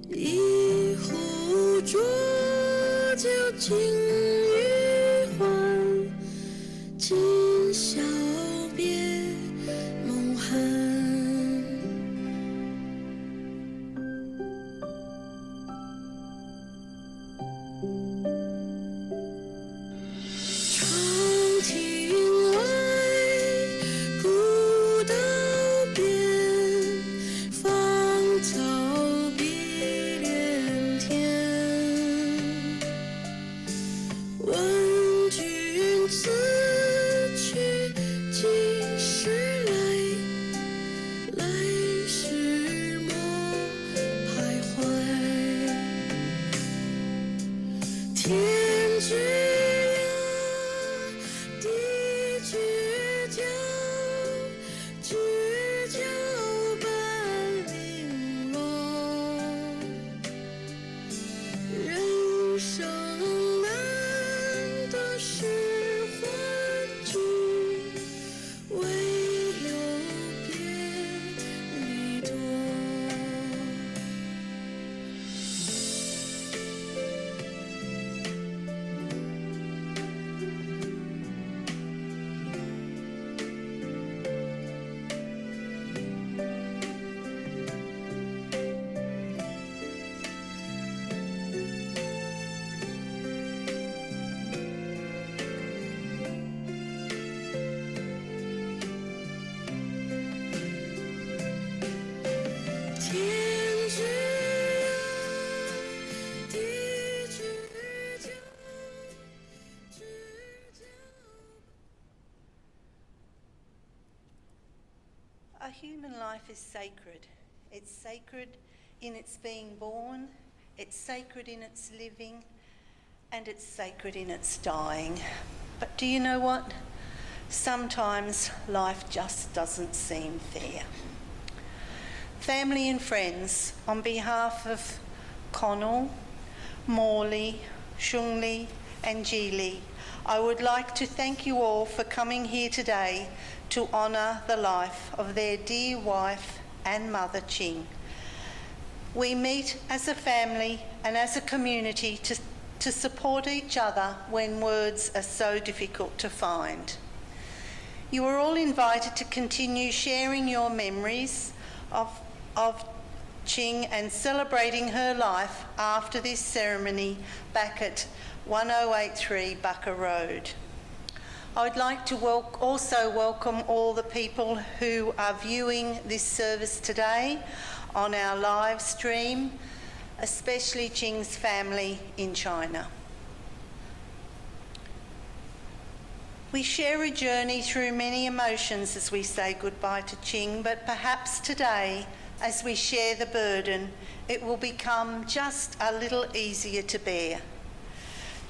一壶浊酒尽余欢，今宵别梦寒。长亭外，古道边，芳草碧连天。问君此去几时来？来时莫徘徊。天之涯，地之角，知交半零落。人生难得是欢聚，唯有别离多。天之涯，地之角，知交。A human life is sacred. It's sacred in its being born, it's sacred in its living, and it's sacred in its dying. But do you know what? Sometimes life just doesn't seem fair. Family and friends, on behalf of Connell, Morley, Shungli and Geely, I would like to thank you all for coming here today to honour the life of their dear wife and mother Qing. We meet as a family and as a community to support each other when words are so difficult to find. You are all invited to continue sharing your memories of Qing and celebrating her life after this ceremony back at 1083 Bucker Road. I would like to also welcome all the people who are viewing this service today on our live stream, especially Qing's family in China. We share a journey through many emotions as we say goodbye to Qing, but perhaps today, as we share the burden, it will become just a little easier to bear.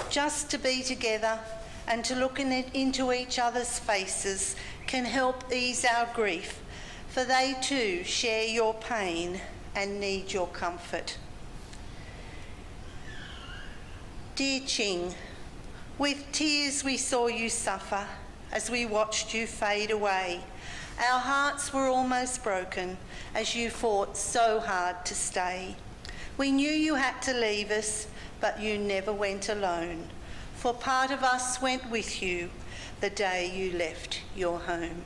Just to be together and to look into each other's faces can help ease our grief, for they too share your pain and need your comfort. Dear Qing, with tears we saw you suffer as we watched you fade away. Our hearts were almost broken as you fought so hard to stay. We knew you had to leave us, but you never went alone, for part of us went with you the day you left your home.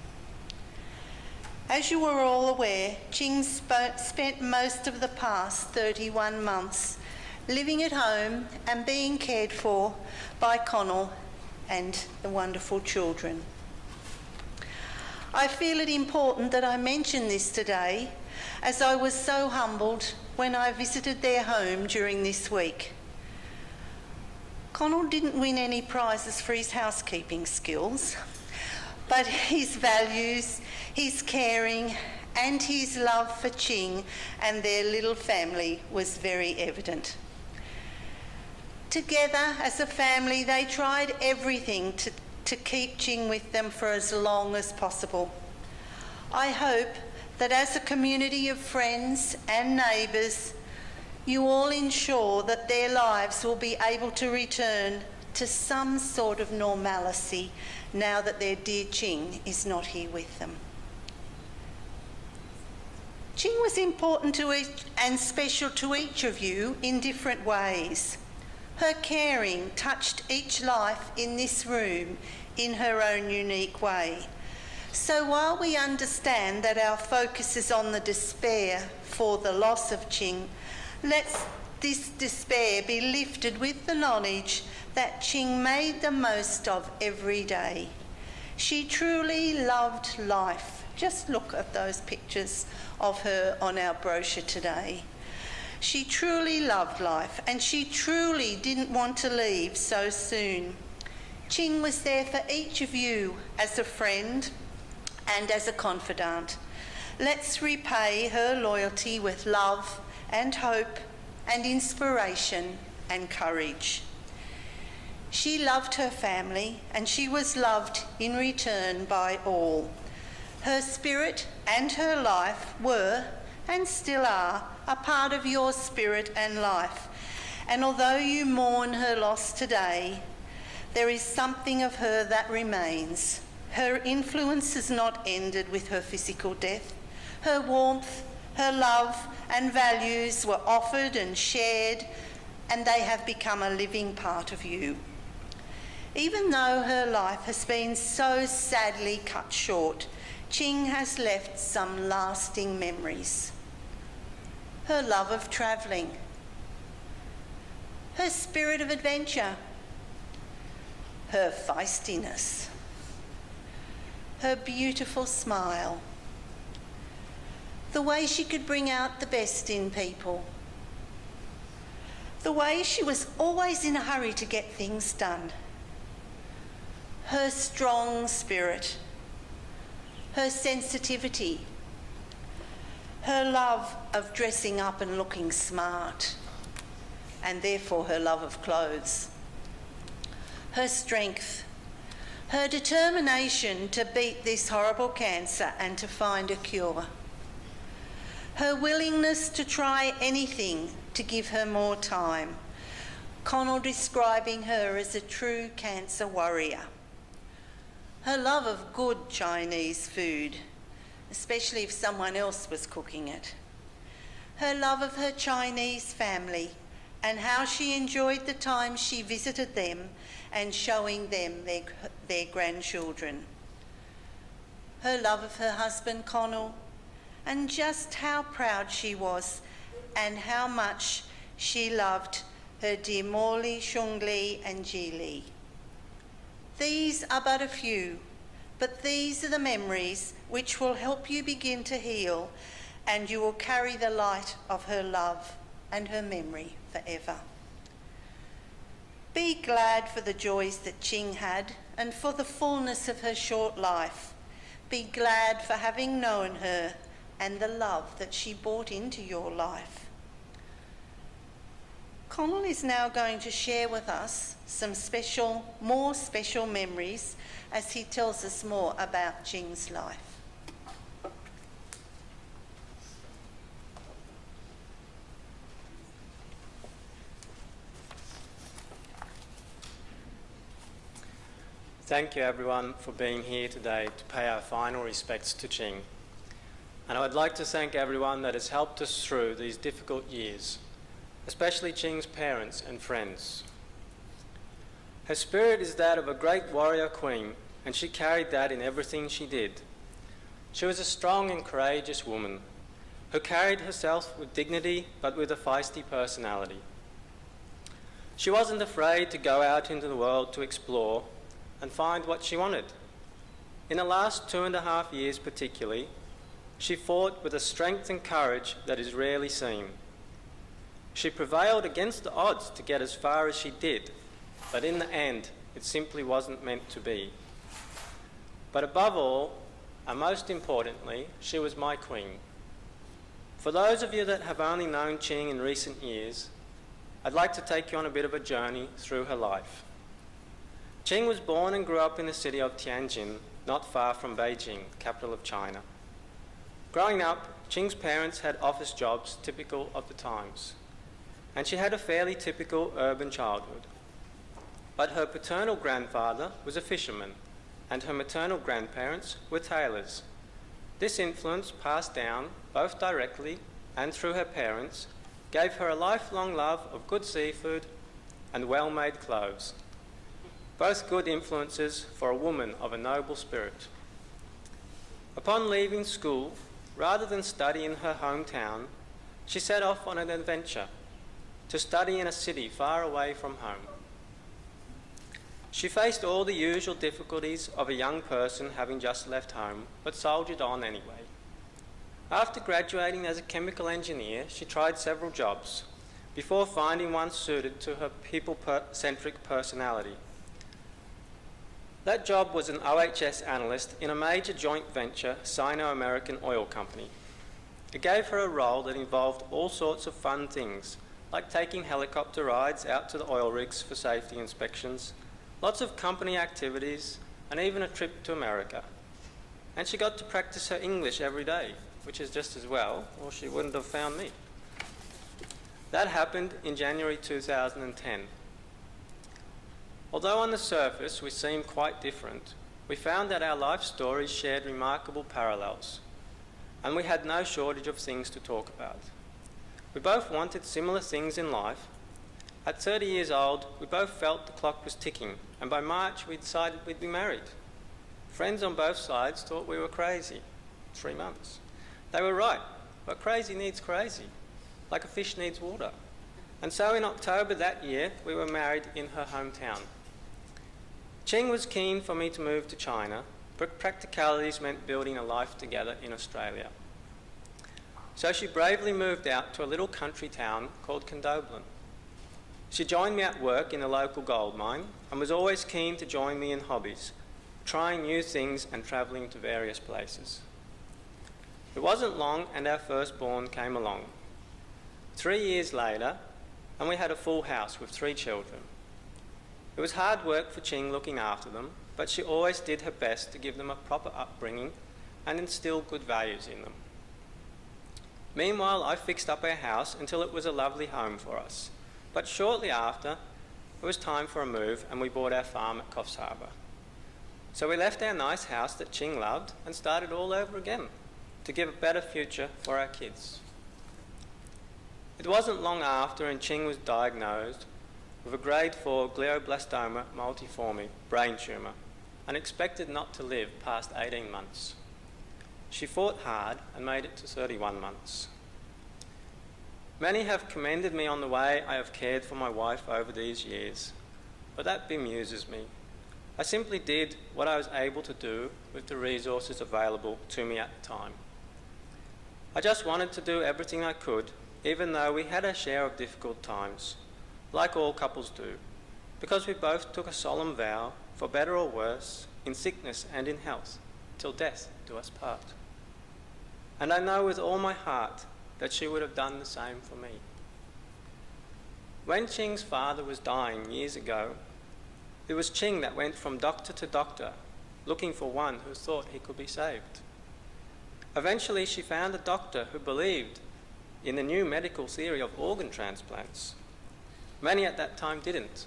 As you are all aware, Qing spent most of the past 31 months living at home and being cared for by Connell and the wonderful children. I feel it important that I mention this today, as I was so humbled when I visited their home during this week. Connell didn't win any prizes for his housekeeping skills, but his values, his caring, and his love for Qing and their little family was very evident. Together as a family, they tried everything to keep Qing with them for as long as possible. I hope that as a community of friends and neighbours, you all ensure that their lives will be able to return to some sort of normalcy now that their dear Qing is not here with them. Qing was important to each and special to each of you in different ways. Her caring touched each life in this room in her own unique way. So while we understand that our focus is on the despair for the loss of Qing, let this despair be lifted with the knowledge that Qing made the most of every day. She truly loved life. Just look at those pictures of her on our brochure today. She truly loved life, and she truly didn't want to leave so soon. Qing was there for each of you as a friend and as a confidant. Let's repay her loyalty with love and hope and inspiration and courage. She loved her family, and she was loved in return by all. Her spirit and her life were, and still are, a part of your spirit and life. And although you mourn her loss today, there is something of her that remains. Her influence has not ended with her physical death. Her warmth, her love and values were offered and shared, and they have become a living part of you. Even though her life has been so sadly cut short, Qing has left some lasting memories. Her love of travelling, her spirit of adventure, her feistiness, her beautiful smile, the way she could bring out the best in people, the way she was always in a hurry to get things done, her strong spirit, her sensitivity, her love of dressing up and looking smart, and therefore her love of clothes, her strength, her determination to beat this horrible cancer and to find a cure, her willingness to try anything to give her more time, Connell describing her as a true cancer warrior, her love of good Chinese food, especially if someone else was cooking it, her love of her Chinese family and how she enjoyed the time she visited them and showing them their grandchildren, her love of her husband Connell, and just how proud she was and how much she loved her dear Morley, Shungli and Jili. These are but a few, but these are the memories which will help you begin to heal, and you will carry the light of her love and her memory forever. Be glad for the joys that Qing had and for the fullness of her short life. Be glad for having known her and the love that she brought into your life. Connell is now going to share with us some more special memories as he tells us more about Qing's life. Thank you everyone for being here today to pay our final respects to Qing. And I would like to thank everyone that has helped us through these difficult years, especially Qing's parents and friends. Her spirit is that of a great warrior queen, and she carried that in everything she did. She was a strong and courageous woman who carried herself with dignity but with a feisty personality. She wasn't afraid to go out into the world to explore and find what she wanted. In the last 2.5 years particularly, she fought with a strength and courage that is rarely seen. She prevailed against the odds to get as far as she did, but in the end, it simply wasn't meant to be. But above all, and most importantly, she was my queen. For those of you that have only known Qing in recent years, I'd like to take you on a bit of a journey through her life. Qing was born and grew up in the city of Tianjin, not far from Beijing, capital of China. Growing up, Qing's parents had office jobs typical of the times, and she had a fairly typical urban childhood. But her paternal grandfather was a fisherman, and her maternal grandparents were tailors. This influence passed down both directly and through her parents, gave her a lifelong love of good seafood and well-made clothes, both good influences for a woman of a noble spirit. Upon leaving school, rather than study in her hometown, she set off on an adventure to study in a city far away from home. She faced all the usual difficulties of a young person having just left home, but soldiered on anyway. After graduating as a chemical engineer, she tried several jobs before finding one suited to her people-centric personality. That job was an OHS analyst in a major joint venture Sino-American oil company. It gave her a role that involved all sorts of fun things, like taking helicopter rides out to the oil rigs for safety inspections, lots of company activities, and even a trip to America. And she got to practice her English every day, which is just as well, or she wouldn't have found me. That happened in January 2010. Although on the surface we seemed quite different, we found that our life stories shared remarkable parallels, and we had no shortage of things to talk about. We both wanted similar things in life. At 30 years old, we both felt the clock was ticking, and by March we decided we'd be married. Friends on both sides thought we were crazy. 3 months. They were right, but crazy needs crazy, like a fish needs water. And so in October that year, we were married in her hometown. Qing was keen for me to move to China, but practicalities meant building a life together in Australia. So she bravely moved out to a little country town called Condobolin. She joined me at work in a local gold mine and was always keen to join me in hobbies, trying new things and travelling to various places. It wasn't long and our firstborn came along. 3 years later, and we had a full house with 3 children. It was hard work for Qing looking after them, but she always did her best to give them a proper upbringing and instill good values in them. Meanwhile, I fixed up our house until it was a lovely home for us. But shortly after, it was time for a move and we bought our farm at Coffs Harbour. So we left our nice house that Qing loved and started all over again to give a better future for our kids. It wasn't long after and Qing was diagnosed with a grade 4 glioblastoma multiforme brain tumour and expected not to live past 18 months. She fought hard and made it to 31 months. Many have commended me on the way I have cared for my wife over these years, but that bemuses me. I simply did what I was able to do with the resources available to me at the time. I just wanted to do everything I could, even though we had our share of difficult times, like all couples do, because we both took a solemn vow, for better or worse, in sickness and in health, till death do us part. And I know with all my heart that she would have done the same for me. When Qing's father was dying years ago, it was Qing that went from doctor to doctor, looking for one who thought he could be saved. Eventually she found a doctor who believed in the new medical theory of organ transplants. Many at that time didn't.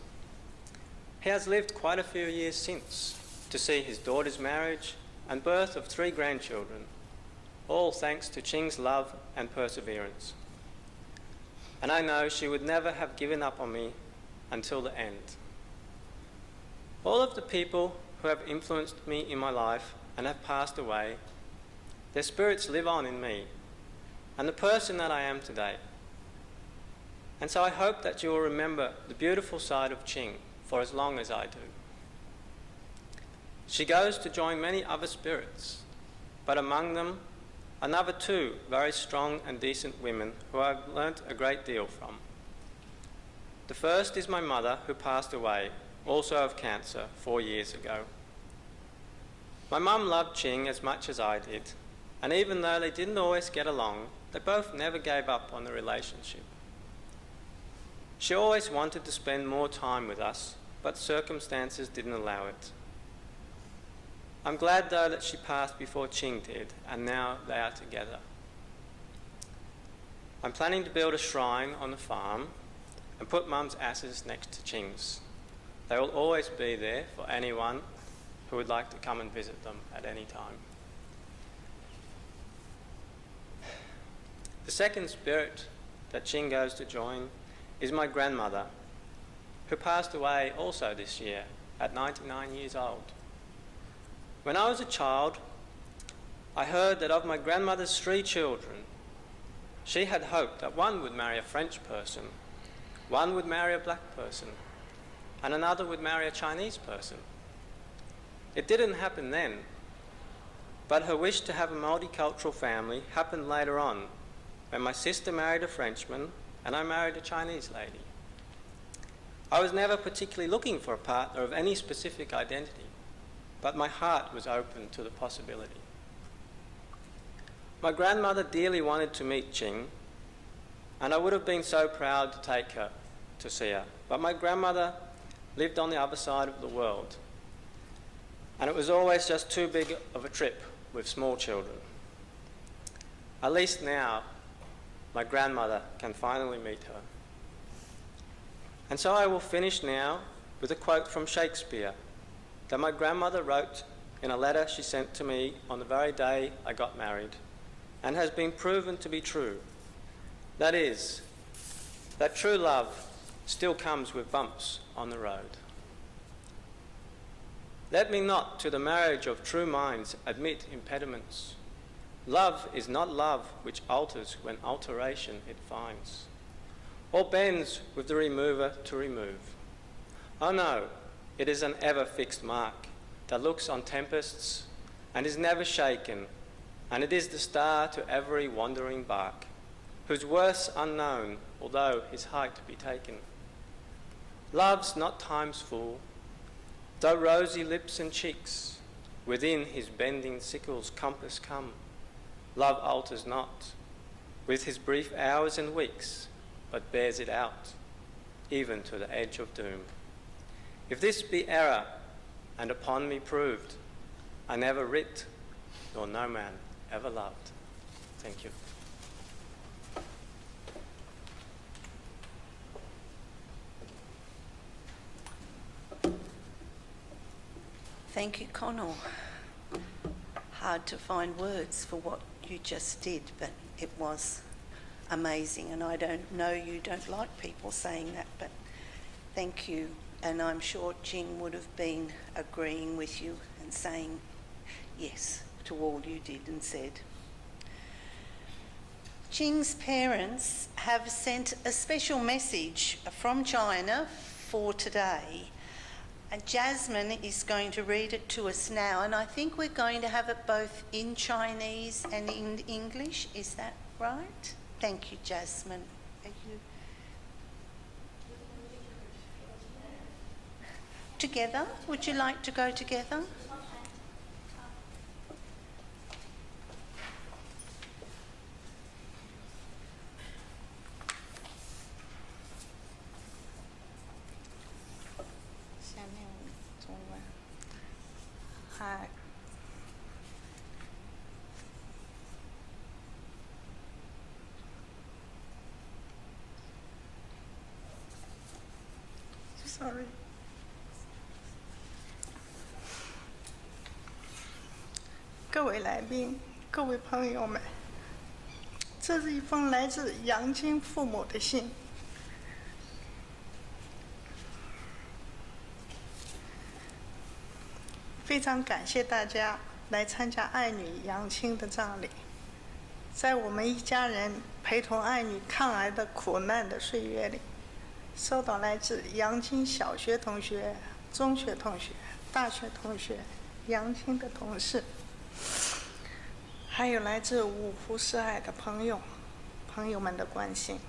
He has lived quite a few years since to see his daughter's marriage and birth of 3 grandchildren, all thanks to Qing's love and perseverance. And I know she would never have given up on me until the end. All of the people who have influenced me in my life and have passed away, their spirits live on in me and the person that I am today. And so I hope that you will remember the beautiful side of Qing for as long as I do. She goes to join many other spirits, but among them, another 2 very strong and decent women who I've learnt a great deal from. The first is my mother, who passed away, also of cancer, 4 years ago. My mum loved Qing as much as I did, and even though they didn't always get along, they both never gave up on the relationship. She always wanted to spend more time with us, but circumstances didn't allow it. I'm glad though that she passed before Qing did, and now they are together. I'm planning to build a shrine on the farm and put Mum's ashes next to Qing's. They will always be there for anyone who would like to come and visit them at any time. The second spirit that Qing goes to join is my grandmother, who passed away also this year at 99 years old. When I was a child, I heard that of my grandmother's 3 children, she had hoped that one would marry a French person, one would marry a black person, and another would marry a Chinese person. It didn't happen then, but her wish to have a multicultural family happened later on, when my sister married a Frenchman and I married a Chinese lady. I was never particularly looking for a partner of any specific identity, but my heart was open to the possibility. My grandmother dearly wanted to meet Qing, and I would have been so proud to take her to see her, but my grandmother lived on the other side of the world, and it was always just too big of a trip with small children. At least now, my grandmother can finally meet her. And so I will finish now with a quote from Shakespeare that my grandmother wrote in a letter she sent to me on the very day I got married, and has been proven to be true. That is, that true love still comes with bumps on the road. Let me not to the marriage of true minds admit impediments. Love is not love which alters when alteration it finds, or bends with the remover to remove. Oh no, it is an ever fixed mark that looks on tempests and is never shaken, and it is the star to every wandering bark, whose worth's unknown, although his height be taken. Love's not time's fool, though rosy lips and cheeks within his bending sickle's compass come. Love alters not with his brief hours and weeks, but bears it out, even to the edge of doom. If this be error, and upon me proved, I never writ, nor no man ever loved. Thank you. Thank you, Connell. Hard to find words for what you just did, but it was amazing. And I don't know, you don't like people saying that, but thank you. And I'm sure Qing would have been agreeing with you and saying yes to all you did and said. Qing's parents have sent a special message from China for today. And Jasmine is going to read it to us now, and I think we're going to have it both in Chinese and in English. Is that right? Thank you, Jasmine. Are you together? Would you like to go together? Sorry. 各位来宾，各位朋友们，这是一封来自杨青父母的信。非常感谢大家来参加爱女杨青的葬礼。在我们一家人陪同爱女抗癌的苦难的岁月里，收到来自杨青小学同学、中学同学、大学同学、杨青的同事，还有来自五湖四海的朋友们的关心，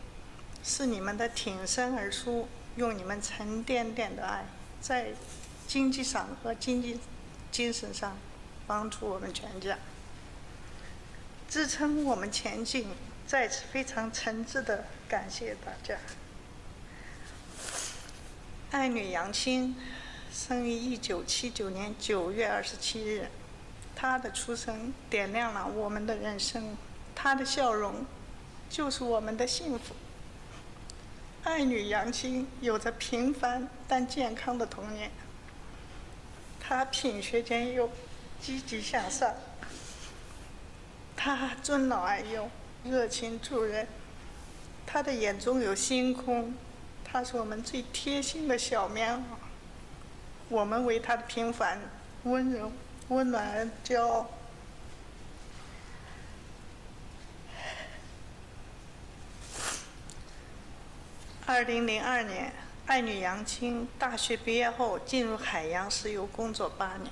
是你们的挺身而出，用你们沉甸甸的爱，在经济上和精神上帮助我们全家，支撑我们前进。在此非常诚挚的感谢大家。爱女杨青生于1979年9月27日，她的出生点亮了我们的人生，她的笑容就是我们的幸福。爱女杨青有着平凡但健康的童年，她品学兼优，积极向上，她尊老爱幼，热情助人。他的眼中有星空，他是我们最贴心的小棉袄。我们为他的平凡、温柔、温暖而骄傲。2002年，爱女杨青大学毕业后进入海洋石油工作8年。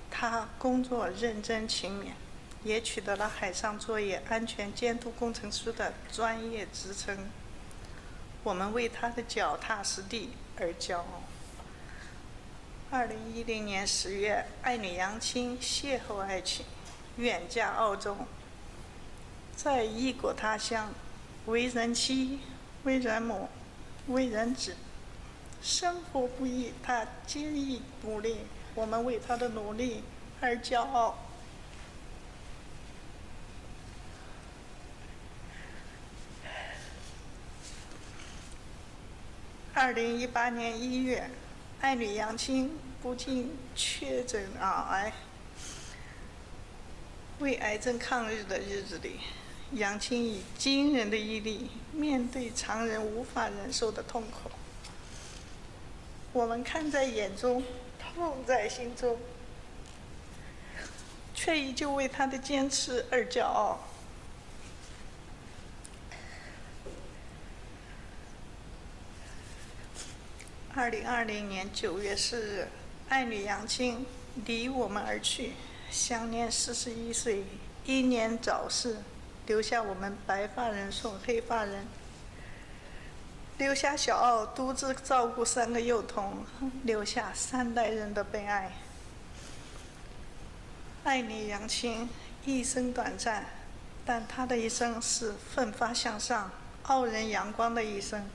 她工作认真勤勉，也取得了海上作业安全监督工程师的专业职称。我们为她的脚踏实地而骄傲。2010年10月，爱女杨青邂逅爱情，远嫁澳洲。在异国他乡，为人妻、为人母、为人子，生活不易，她坚毅努力，我们为她的努力而骄傲。2018年1月，爱女杨青不幸确诊脑癌。为癌症抗日的日子里，杨青以惊人的毅力面对常人无法忍受的痛苦。我们看在眼中，痛在心中，却依旧为她的坚持而骄傲。2020年9月4日，爱女杨青离我们而去，享年41岁，英年早逝，留下我们白发人送黑发人，留下小奥独自照顾3个幼童，留下3代人的悲哀。爱女杨青一生短暂，但她的一生是奋发向上、傲人阳光的一生，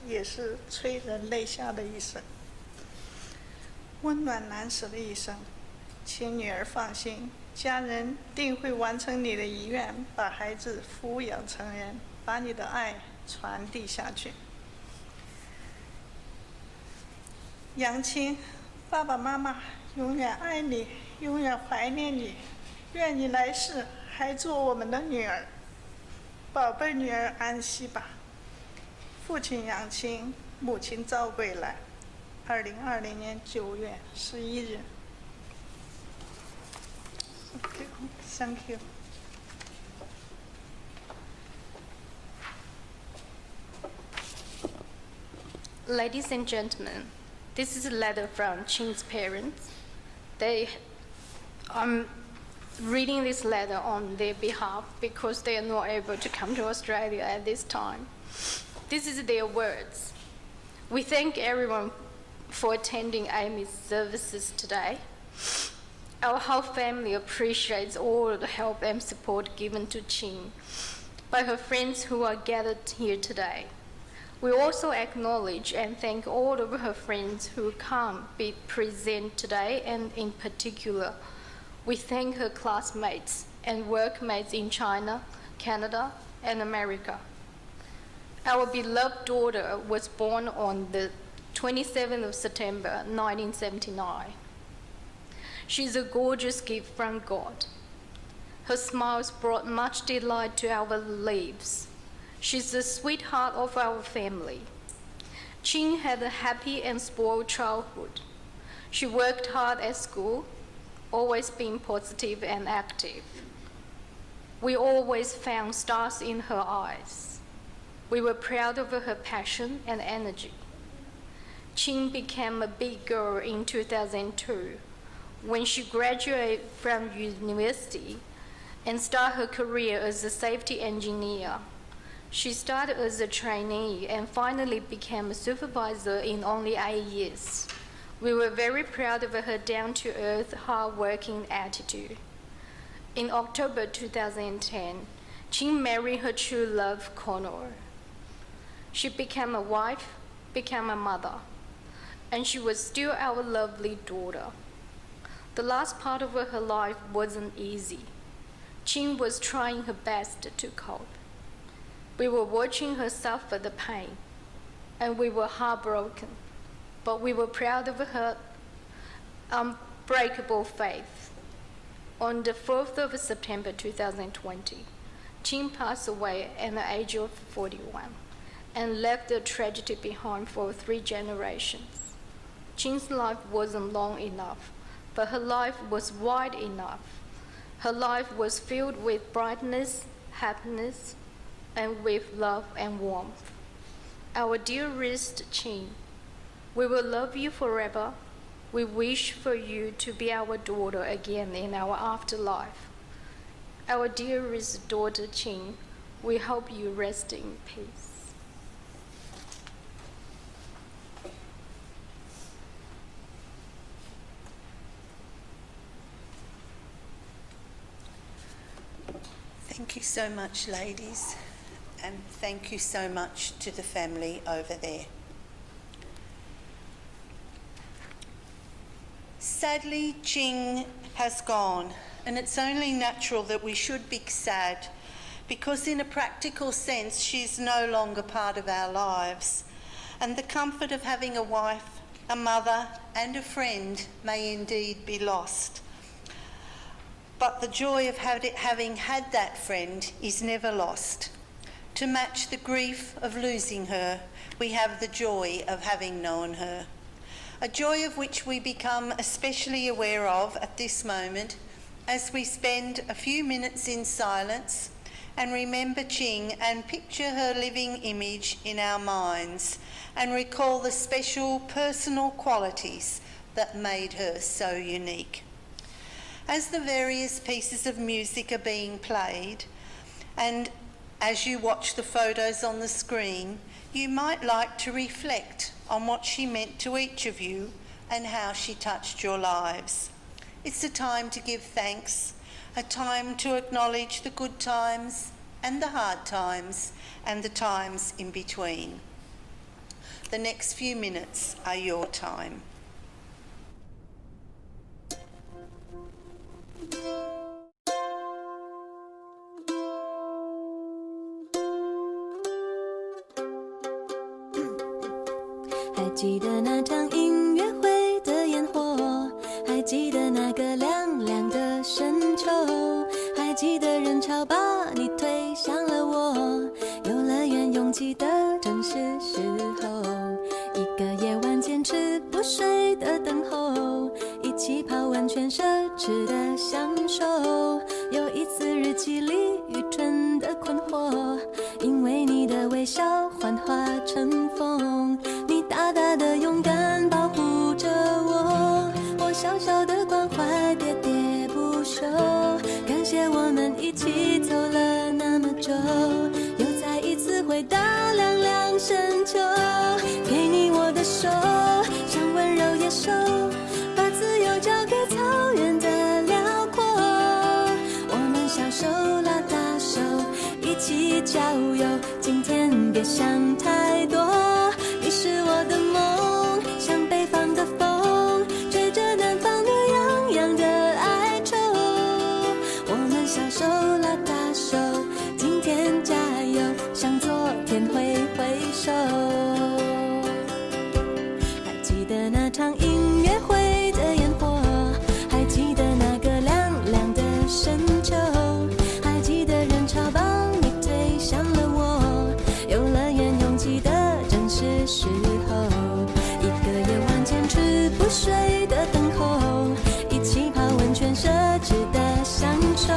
也是催人泪下的一生，温暖难舍的一生。请女儿放心，家人定会完成你的遗愿，把孩子抚养成人，把你的爱传递下去。杨青，爸爸妈妈永远爱你，永远怀念你，愿你来世还做我们的女儿。宝贝女儿安息吧。父亲杨青，母亲赵桂兰。2020年9月11日。Thank you. Ladies and gentlemen, this is a letter from Qing's parents. I'm reading this letter on their behalf because they are not able to come to Australia at this time. This is their words. We thank everyone for attending Amy's services today. Our whole family appreciates all the help and support given to Qing by her friends who are gathered here today. We also acknowledge and thank all of her friends who can't be present today, and in particular, we thank her classmates and workmates in China, Canada, and America. Our beloved daughter was born on the 27th of September 1979. She's a gorgeous gift from God. Her smiles brought much delight to our lives. She's the sweetheart of our family. Qing had a happy and spoiled childhood. She worked hard at school, always being positive and active. We always found stars in her eyes. We were proud of her passion and energy. Qing became a big girl in 2002 when she graduated from university and started her career as a safety engineer. She started as a trainee and finally became a supervisor in only 8 years. We were very proud of her down-to-earth, hard-working attitude. In October 2010, Qing married her true love, Connor. She became a wife, became a mother, and she was still our lovely daughter. The last part of her life wasn't easy. Qing was trying her best to cope. We were watching her suffer the pain, and we were heartbroken, but we were proud of her unbreakable faith. On the 4th of September 2020, Qing passed away at the age of 41 and left a tragedy behind for 3 generations. Qing's life wasn't long enough, but her life was wide enough. Her life was filled with brightness, happiness, and with love and warmth. Our dearest Qing, we will love you forever. We wish for you to be our daughter again in our afterlife. Our dearest daughter Qing, we hope you rest in peace. Thank you so much, ladies, and thank you so much to the family over there. Sadly, Qing has gone, and it's only natural that we should be sad, because in a practical sense, she's no longer part of our lives, and the comfort of having a wife, a mother, and a friend may indeed be lost. But the joy of having had that friend is never lost. To match the grief of losing her, we have the joy of having known her. A joy of which we become especially aware of at this moment as we spend a few minutes in silence and remember Qing and picture her living image in our minds and recall the special personal qualities that made her so unique. As the various pieces of music are being played, and as you watch the photos on the screen, you might like to reflect on what she meant to each of you and how she touched your lives. It's a time to give thanks, a time to acknowledge the good times and the hard times and the times in between. The next few minutes are your time.还记得那场音乐会的烟火，还记得那个凉凉的深秋，还记得人潮把你推向了我，游乐园拥挤的正是时候，一个夜晚坚持不睡的等候，一起泡温泉奢侈的享受，有一次日记里愚蠢的困惑，因为你的微笑幻化成风，你大大的勇敢保护着我，我小小的关怀喋喋不休，感谢我们一起走了那么久，又再一次回到凉凉深秋，给你我的手，像温柔野兽，把自由交给草原的辽阔，我们小手拉大手，一起郊游，今天别想太多，你是我的梦，像北方的风，吹着南方暖洋洋的哀愁，我们小手拉大手，今天加油，向昨天挥挥手。还记得那场音乐会的烟火，还记得那个凉凉的深秋，还记得人潮把你推向了我，游乐园拥挤的正是时候，一个夜晚坚持不睡的等候，一起泡温泉奢侈的享受，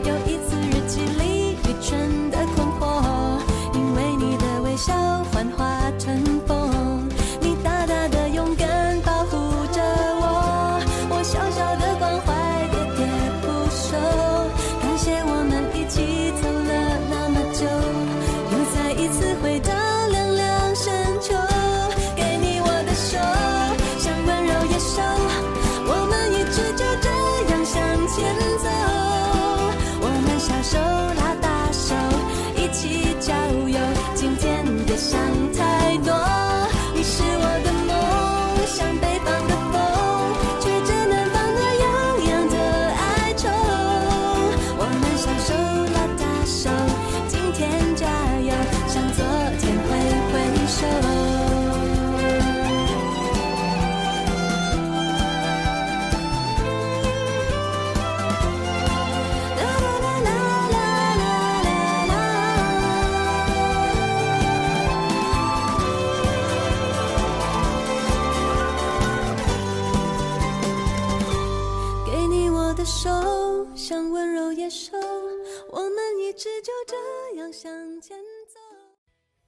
有一次日记里愚蠢的困惑，因为你的微笑幻化成风，你大大的勇敢保护着我，我小小的关怀喋喋不休，感谢我们一起走了那么久，又再一次回到凉凉深秋，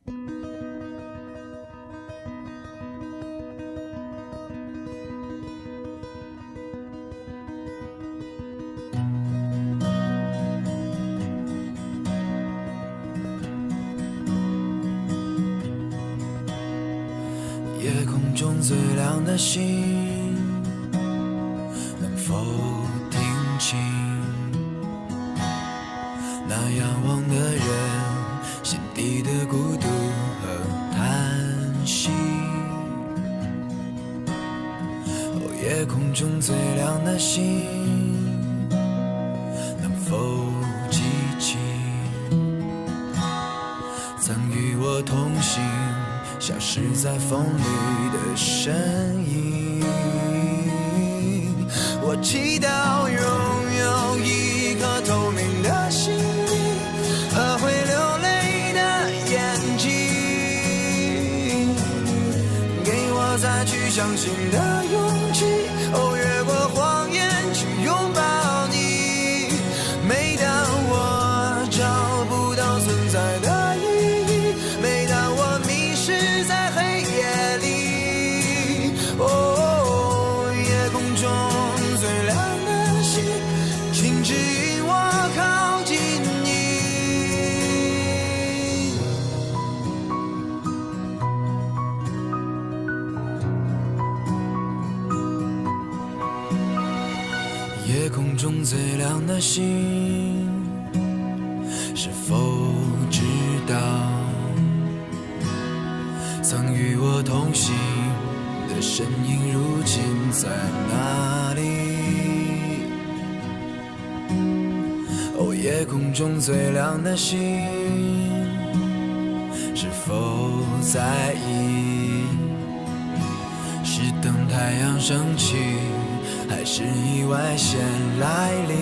夜空中最亮的星，能否听清那仰望的人心底的孤独和叹息？哦，夜空中最亮的星，能否记起曾与我同行消失在风里的身影？我祈祷拥有一颗透明的心灵和会流泪的眼睛，给我再去相信的勇气，哦，越过谎言去拥抱你。每当我找不到存在的意义，每当我迷失在黑夜里，哦，夜空中最亮的星，请指引我靠近你。夜空中最亮的星，是否知道曾与我同行的身影如今在哪里？哦，夜空中最亮的星，是否在意？是等太阳升起，还是意外先来临？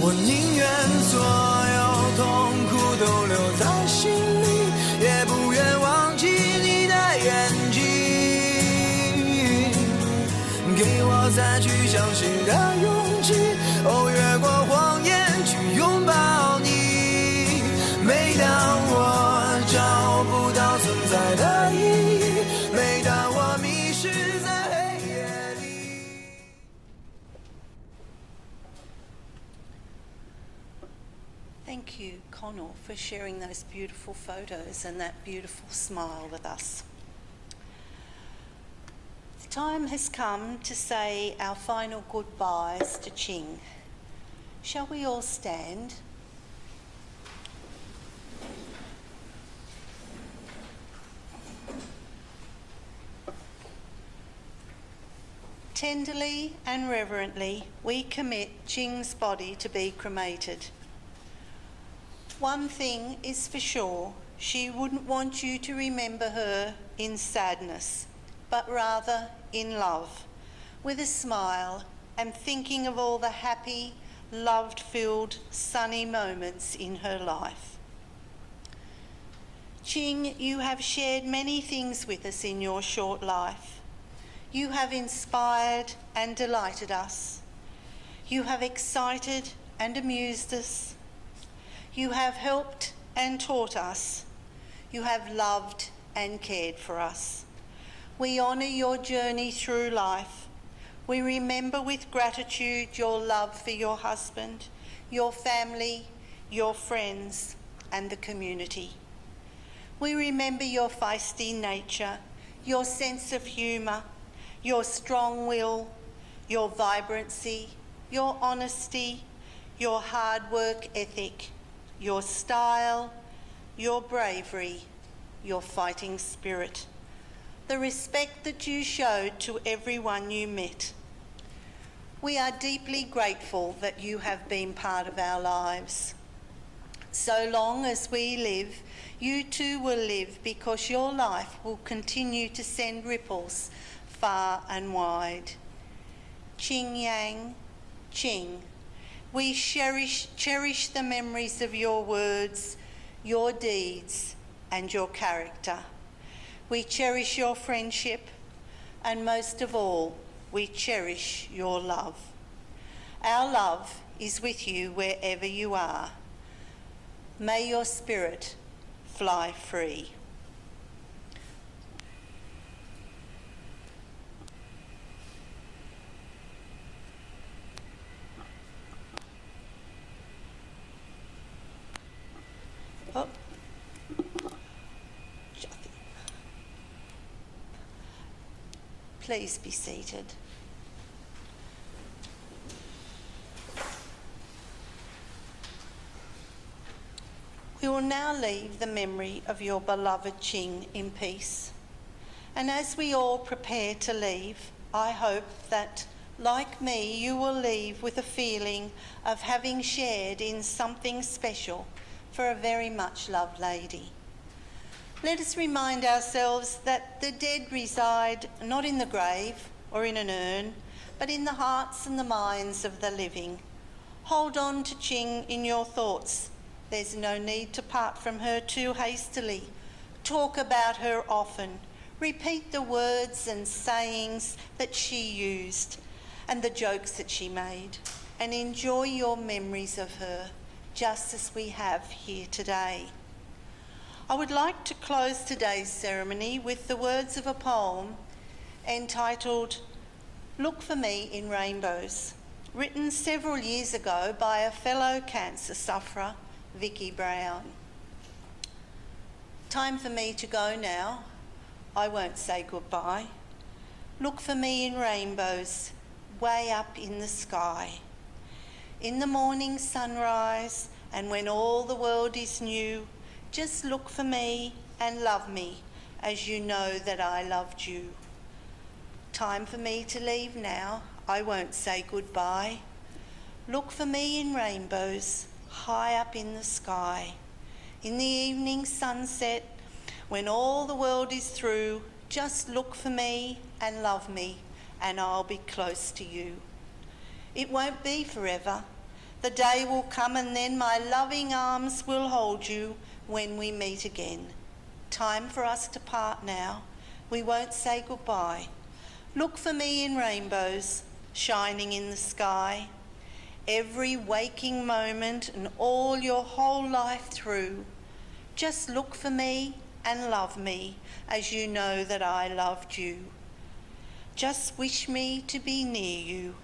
我宁愿所有痛苦都留在心里，也不愿忘记你的眼睛，给我再去相信的勇气，哦，越过谎言去拥抱你。每当我找不到存在的意义，每当我迷失在黑夜里。Thank you, Connell, for sharing those beautiful photos and that beautiful smile with us. The time has come to say our final goodbyes to Qing. Shall we all stand? Tenderly and reverently, we commit Qing's body to be cremated. One thing is for sure, she wouldn't want you to remember her in sadness, but rather in love, with a smile and thinking of all the happy, love-filled, sunny moments in her life. Qing, you have shared many things with us in your short life. You have inspired and delighted us. You have excited and amused us. You have helped and taught us. You have loved and cared for us. We honour your journey through life. We remember with gratitude your love for your husband, your family, your friends, and the community. We remember your feisty nature, your sense of humour, your strong will, your vibrancy, your honesty, your hard work ethic, your style, your bravery, your fighting spirit, the respect that you showed to everyone you met. We are deeply grateful that you have been part of our lives. So long as we live, you too will live, because your life will continue to send ripples far and wide. Qing Yang, Qing, we cherish the memories of your words, your deeds, and your character. We cherish your friendship, and most of all, we cherish your love. Our love is with you wherever you are. May your spirit fly free. Oh. Please be seated. We will now leave the memory of your beloved Qing in peace. And as we all prepare to leave, I hope that, like me, you will leave with a feeling of having shared in something special for a very much loved lady. Let us remind ourselves that the dead reside not in the grave or in an urn, but in the hearts and the minds of the living. Hold on to Qing in your thoughts. There's no need to part from her too hastily. Talk about her often. Repeat the words and sayings that she used and the jokes that she made, and enjoy your memories of her, just as we have here today. I would like to close today's ceremony with the words of a poem entitled Look for Me in Rainbows, written several years ago by a fellow cancer sufferer, Vicky Brown. Time for me to go now. I won't say goodbye. Look for me in rainbows, way up in the sky. In the morning sunrise, and when all the world is new, just look for me and love me as you know that I loved you. Time for me to leave now. I won't say goodbye. Look for me in rainbows, high up in the sky. In the evening sunset, when all the world is through, just look for me and love me, and I'll be close to you. It won't be forever. The day will come and then my loving arms will hold you when we meet again. Time for us to part now. We won't say goodbye. Look for me in rainbows, shining in the sky. Every waking moment and all your whole life through, just look for me and love me as you know that I loved you. Just wish me to be near you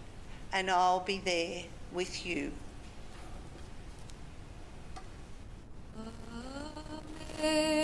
and I'll be there with you. Amen.